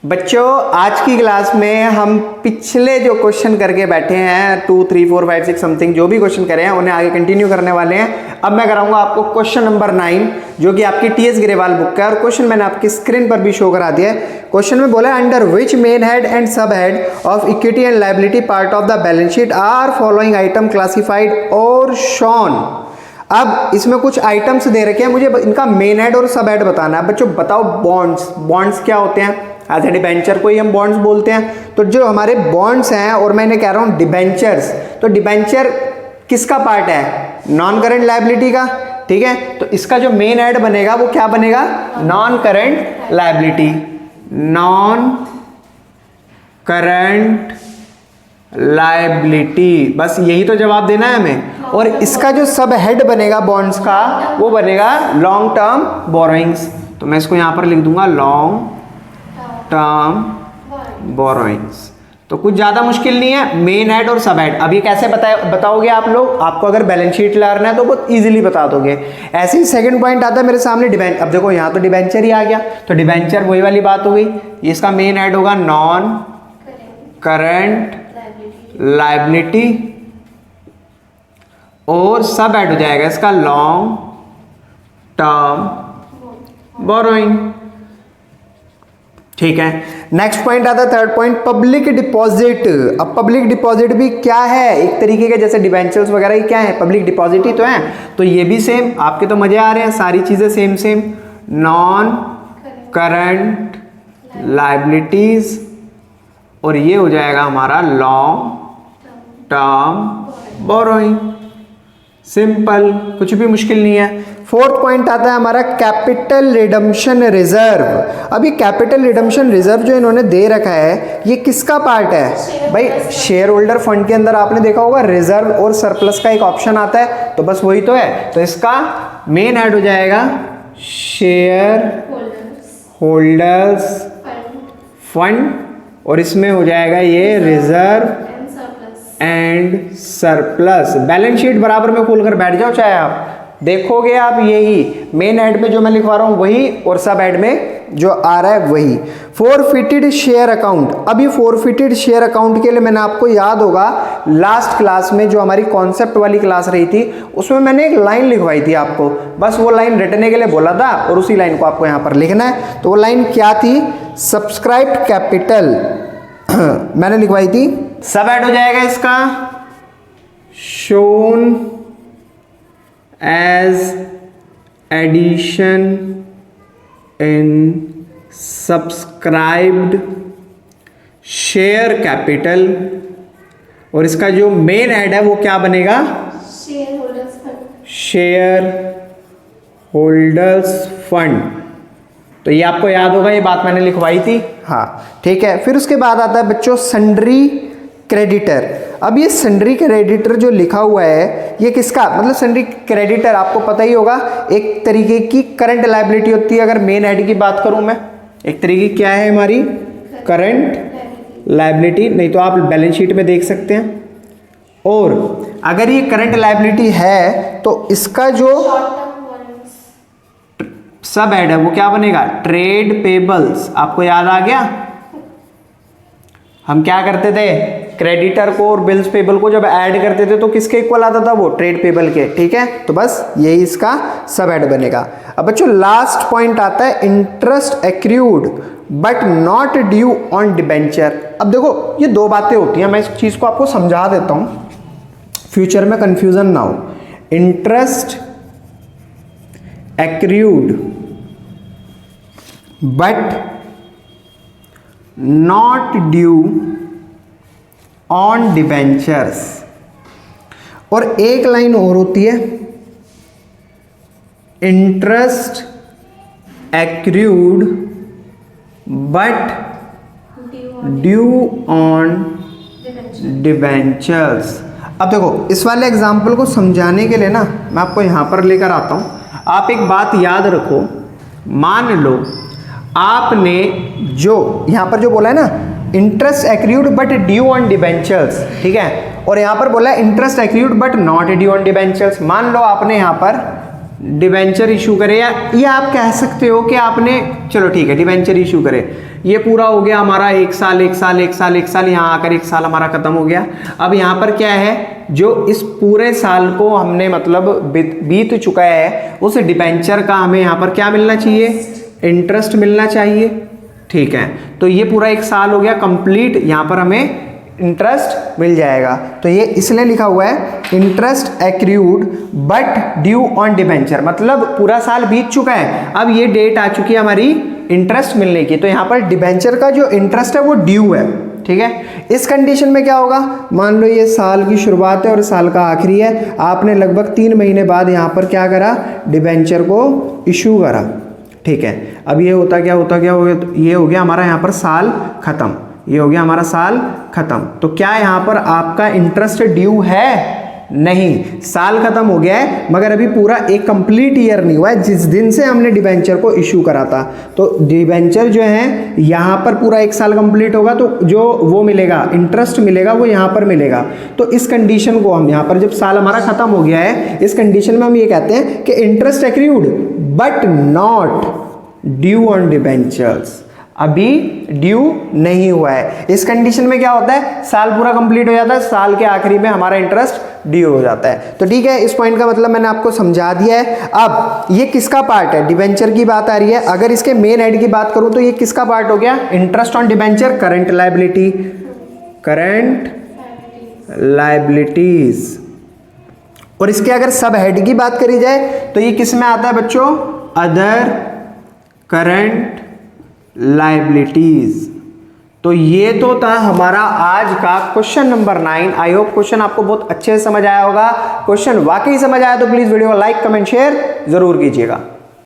बच्चों आज की क्लास में हम पिछले जो क्वेश्चन करके बैठे हैं 2, 3, 4, 5, 6 समथिंग जो भी क्वेश्चन करे हैं उन्हें आगे कंटिन्यू करने वाले हैं। अब मैं कराऊंगा आपको क्वेश्चन नंबर 9 जो कि आपकी टीएस ग्रेवाल बुक का है और क्वेश्चन मैंने आपकी स्क्रीन पर भी शो करा दिया है। क्वेश्चन में बोला under which main head and sub head of equity and liability part of the balance sheet are following item classified or shown. अब इसमें कुछ आइटम्स दे रखे हैं, मुझे इनका मेन हेड और सब हेड बताना है। बच्चों बताओ बॉन्ड्स क्या होते हैं? एज ए डिबेंचर को ही हम बॉन्ड्स बोलते हैं। तो जो हमारे बॉन्ड्स हैं और मैं इन्हें कह रहा हूं डिबेंचर्स, तो डिबेंचर किसका पार्ट है? नॉन करंट लायबिलिटी का, ठीक है। तो इसका जो मेन हेड बनेगा वो क्या बनेगा? Non current liability, non current liability, बस यही तो जवाब देना है हमें। और इसका जो सब हेड बनेगा बॉन्ड्स का वो बनेगा लॉन्ग टर्म बोरोइंग्स। तो मैं इसको यहां पर लिख दूंगा लॉन्ग टर्म बोरोइंग्स। तो कुछ ज्यादा मुश्किल नहीं है, मेन हेड और सब हेड। अभी कैसे बताओगे आप लोग? आपको अगर बैलेंस शीट लाना है तो बहुत इजीली बता दोगे। ऐसे ही सेकंड पॉइंट आता है मेरे सामने डिबेंचर। अब देखो यहाँ तो डिबेंचर ही आ गया, तो डिबेंचर वही वाली बात हो गई। इसका मेन हेड होगा नॉन करंट लायबिलिटी और सब हेड हो जाएगा इसका लॉन्ग टर्म बोरोइंग, ठीक है। नेक्स्ट पॉइंट आता है थर्ड पॉइंट, पब्लिक डिपॉजिट। अब पब्लिक डिपॉजिट भी क्या है? एक तरीके के जैसे डिबेंचर्स वगैरह ही क्या है, पब्लिक डिपॉजिट ही तो है। तो ये भी सेम, आपके तो मजे आ रहे हैं, सारी चीजें same same. Non current liabilities और ये हो जाएगा हमारा लॉन्ग टर्म बोरोइंग। सिंपल, कुछ भी मुश्किल नहीं है। फोर्थ पॉइंट आता है हमारा कैपिटल रिडम्पशन रिजर्व। अभी कैपिटल रिडम्पशन रिजर्व जो इन्होंने दे रखा है ये किसका पार्ट है? भाई शेयर होल्डर फंड के अंदर आपने देखा होगा रिजर्व और सरप्लस का एक ऑप्शन आता है, तो बस वही तो है। तो इसका मेन ऐड हो जाएगा शेयर होल्डर्स फंड और इसमें हो जाएगा ये reserve and surplus. Balance sheet बराबर में खोलकर बैठ जाओ, चाहे आप देखोगे आप यही मेन हेड में जो मैं लिखवा रहा हूं वही और सब हेड में जो आ रहा है वही। Forfeited share account. अभी फोरफिटेड शेयर अकाउंट के लिए मैंने आपको याद होगा लास्ट क्लास में जो हमारी कॉन्सेप्ट वाली क्लास रही थी उसमें मैंने एक लाइन लिखवाई थी आपको, बस वो लाइन रटने के लिए बोला था और उसी लाइन को आपको यहां पर लिखना है। तो वो लाइन क्या थी? सब्सक्राइब्ड कैपिटल मैंने लिखवाई थी। सब ऐड हो जाएगा इसका shown as addition in subscribed share capital और इसका जो मेन हेड है वो क्या बनेगा? Share holders fund. तो ये आपको याद होगा, ये बात मैंने लिखवाई थी, हाँ ठीक है। फिर उसके बाद आता है बच्चों सन्ड्री क्रेडिटर। अब ये सन्ड्री क्रेडिटर जो लिखा हुआ है ये किसका मतलब? सन्ड्री क्रेडिटर आपको पता ही होगा एक तरीके की करंट लायबिलिटी होती है। अगर मेन हेड की बात करूं मैं, एक तरीके की क्या है हमारी करंट लायबिलिटी, नहीं तो आप बैलेंस शीट में देख सकते हैं। और अगर ये करंट लायबिलिटी है तो इसका जो सब हेड है वो क्या बनेगा? Trade payables. आपको याद आ गया हम क्या करते थे? क्रेडिटर को और बिल्स पेबल को जब ऐड करते थे तो किसके इक्वल आता था? वो ट्रेड पेबल के, ठीक है। तो बस यही इसका सब हेड बनेगा। अब बच्चों लास्ट पॉइंट आता है interest accrued but not due on debenture. अब देखो ये दो बातें होती हैं, मैं इस चीज को आपको समझा देता हूं फ्यूचर में कंफ्यूजन ना हो। Interest accrued but not due on debentures और एक लाइन और होती है interest accrued but due on debentures। अब देखो इस वाले एग्जाम्पल को समझाने के लिए ना मैं आपको यहां पर लेकर आता हूं। आप एक बात याद रखो, मान लो आपने जो यहां पर जो बोला है ना interest accrued but due on debentures, ठीक है, और यहां पर बोला है interest accrued but not due on debentures. मान लो आपने यहां पर डिबेंचर इशू करे, या ये आप कह सकते हो कि आपने, चलो ठीक है, डिबेंचर इशू करे, ये पूरा हो गया हमारा 1 साल 1 साल 1 साल 1 साल, यहाँ आकर 1 साल हमारा खत्म हो गया। अब यहाँ पर क्या है, जो इस पूरे साल को हमने मतलब बीत चुका है, उस डिबेंचर का हमें यहाँ पर क्या मिलना चाहिए, इंटरेस्ट मिलना चाहिए। ठीक है, तो ये पूरा 1 साल हो गया कंप्लीट, यहाँ पर हमें इंटरेस्ट मिल जाएगा। तो ये इसलिए लिखा हुआ है interest accrued but due on debenture, मतलब पूरा साल बीत चुका है, अब ये डेट आ चुकी है हमारी इंटरेस्ट मिलने की, तो यहाँ पर डिबेंचर का जो इंटरेस्ट है वो ड्यू है। ठीक है, इस कंडीशन में क्या होगा, मान लो ये साल की शुरुआत है और साल का आखिरी है, आपने लगभग 3 महीने बाद यहाँ पर क्या करा, डिबेंचर को इशू करा। ठीक है, अब ये होता क्या हो गया, तो ये हो गया हमारा यहाँ पर साल खत्म, ये हो गया हमारा साल खत्म। तो क्या यहाँ पर आपका इंटरेस्ट ड्यू है, नहीं, साल खत्म हो गया है, मगर अभी पूरा एक कंप्लीट ईयर नहीं हुआ है जिस दिन से हमने डिबेंचर को इशू करा था। तो डिबेंचर जो है यहाँ पर पूरा 1 साल कंप्लीट होगा, तो जो वो मिलेगा, इंटरेस्ट मिलेगा, वो यहाँ पर मिलेगा। तो इस कंडीशन को हम यहाँ पर, जब साल हमारा खत्म हो गया है, इस कंडीशन में हम ये कहते हैं कि interest accrued but not due on debentures, अभी ड्यू नहीं हुआ है। इस कंडीशन में क्या होता है, साल पूरा कंप्लीट हो जाता है, साल के आखिरी में हमारा इंटरेस्ट ड्यू हो जाता है। तो ठीक है, इस पॉइंट का मतलब मैंने आपको समझा दिया है। अब ये किसका पार्ट है, डिबेंचर की बात आ रही है। अगर इसके मेन हेड की बात करूं तो ये किसका पार्ट हो गया, interest on debenture, current liability, current liabilities. और इसके अगर सब हेड की बात करी जाए तो ये किस में आता है बच्चों, अदर करंट लायबिलिटीज। तो ये तो था हमारा आज का question number 9। I hope question आपको बहुत अच्छे से समझ आया होगा। क्वेश्चन वाकई समझ आया तो प्लीज वीडियो को लाइक कमेंट शेयर जरूर कीजिएगा।